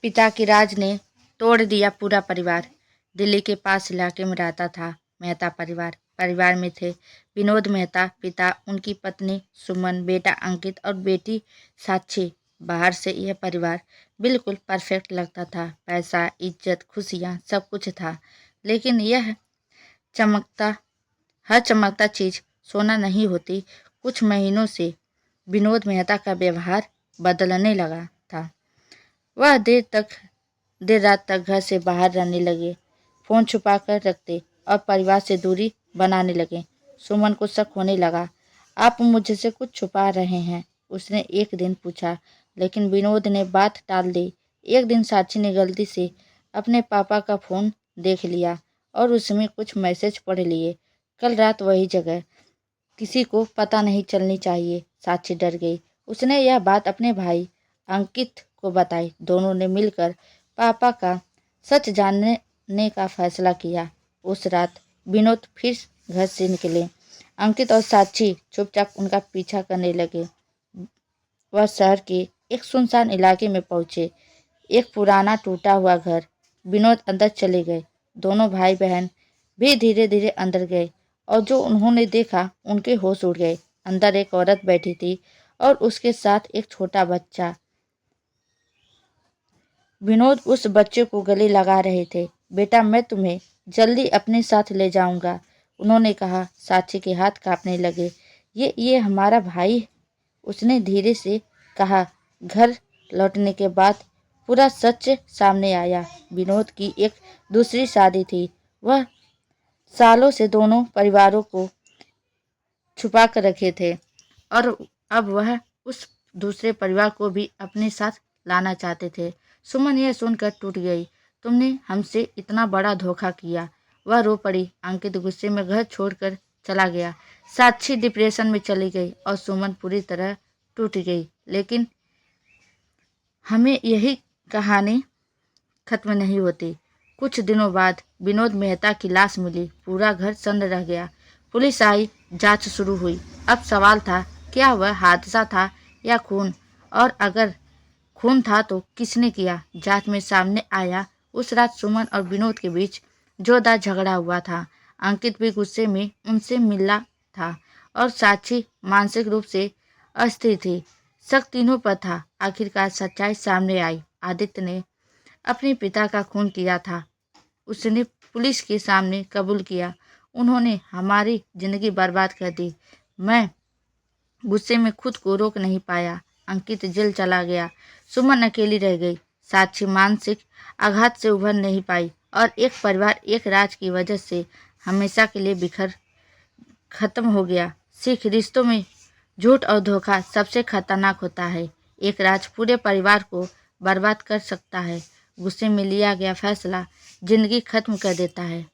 पिता की राज ने तोड़ दिया पूरा परिवार। दिल्ली के पास इलाके में रहता था मेहता परिवार। परिवार में थे विनोद मेहता पिता, उनकी पत्नी सुमन, बेटा अंकित और बेटी साक्षी। बाहर से यह परिवार बिल्कुल परफेक्ट लगता था। पैसा, इज्जत, खुशियाँ सब कुछ था। लेकिन यह चमकता हर चमकता चीज़ सोना नहीं होती। कुछ महीनों से विनोद मेहता का व्यवहार बदलने लगा था। वह देर रात तक घर से बाहर रहने लगे, फ़ोन छुपा कर रखते और परिवार से दूरी बनाने लगे। सुमन को शक होने लगा, आप मुझसे कुछ छुपा रहे हैं, उसने एक दिन पूछा। लेकिन विनोद ने बात टाल दी। एक दिन साक्षी ने गलती से अपने पापा का फ़ोन देख लिया और उसमें कुछ मैसेज पढ़ लिए। कल रात वही जगह, किसी को पता नहीं चलनी चाहिए। साक्षी डर गई। उसने यह बात अपने भाई अंकित को बताई। दोनों ने मिलकर पापा का सच जानने का फैसला किया। उस रात विनोद फिर घर से निकले। अंकित और साक्षी चुपचाप उनका पीछा करने लगे। वह शहर के एक सुनसान इलाके में पहुंचे। एक पुराना टूटा हुआ घर। विनोद अंदर चले गए। दोनों भाई बहन भी धीरे धीरे अंदर गए और जो उन्होंने देखा उनके होश उड़ गए। अंदर एक औरत बैठी थी और उसके साथ एक छोटा बच्चा। विनोद उस बच्चे को गले लगा रहे थे। बेटा, मैं तुम्हें जल्दी अपने साथ ले जाऊंगा, उन्होंने कहा। साक्षी के हाथ कांपने लगे। ये हमारा भाई, उसने धीरे से कहा। घर लौटने के बाद पूरा सच सामने आया। विनोद की एक दूसरी शादी थी। वह सालों से दोनों परिवारों को छुपा कर रखे थे और अब वह उस दूसरे परिवार को भी अपने साथ लाना चाहते थे। सुमन यह सुनकर टूट गई। तुमने हमसे इतना बड़ा धोखा किया, वह रो पड़ी। अंकित गुस्से में घर छोड़कर चला गया। साक्षी डिप्रेशन में चली गई और सुमन पूरी तरह टूट गई। लेकिन हमें यही कहानी खत्म नहीं होती। कुछ दिनों बाद विनोद मेहता की लाश मिली। पूरा घर सन्न रह गया। पुलिस आई, जांच शुरू हुई। अब सवाल था, क्या वह हादसा था या खून, और अगर खून था तो किसने किया। जांच में सामने आया, उस रात सुमन और विनोद के बीच जोरदार झगड़ा हुआ था। अंकित भी गुस्से में उनसे मिला था और साक्षी मानसिक रूप से अस्थिर थी। शक तीनों पर था। आखिरकार सच्चाई सामने आई। आदित्य ने अपने पिता का खून किया था। उसने पुलिस के सामने कबूल किया। उन्होंने हमारी जिंदगी बर्बाद कर दी। मैं गुस्से में खुद को रोक नहीं पाया। अंकित जेल चला गया। सुमन अकेली रह गई। साक्षी मानसिक आघात से उभर नहीं पाई और एक परिवार, एक राज की वजह से हमेशा के लिए खत्म हो गया। सिख रिश्तों में झूठ और धोखा सबसे खतरनाक होता है। एक राज पूरे परिवार को बर्बाद कर सकता है। गुस्से में लिया गया फैसला जिंदगी खत्म कर देता है।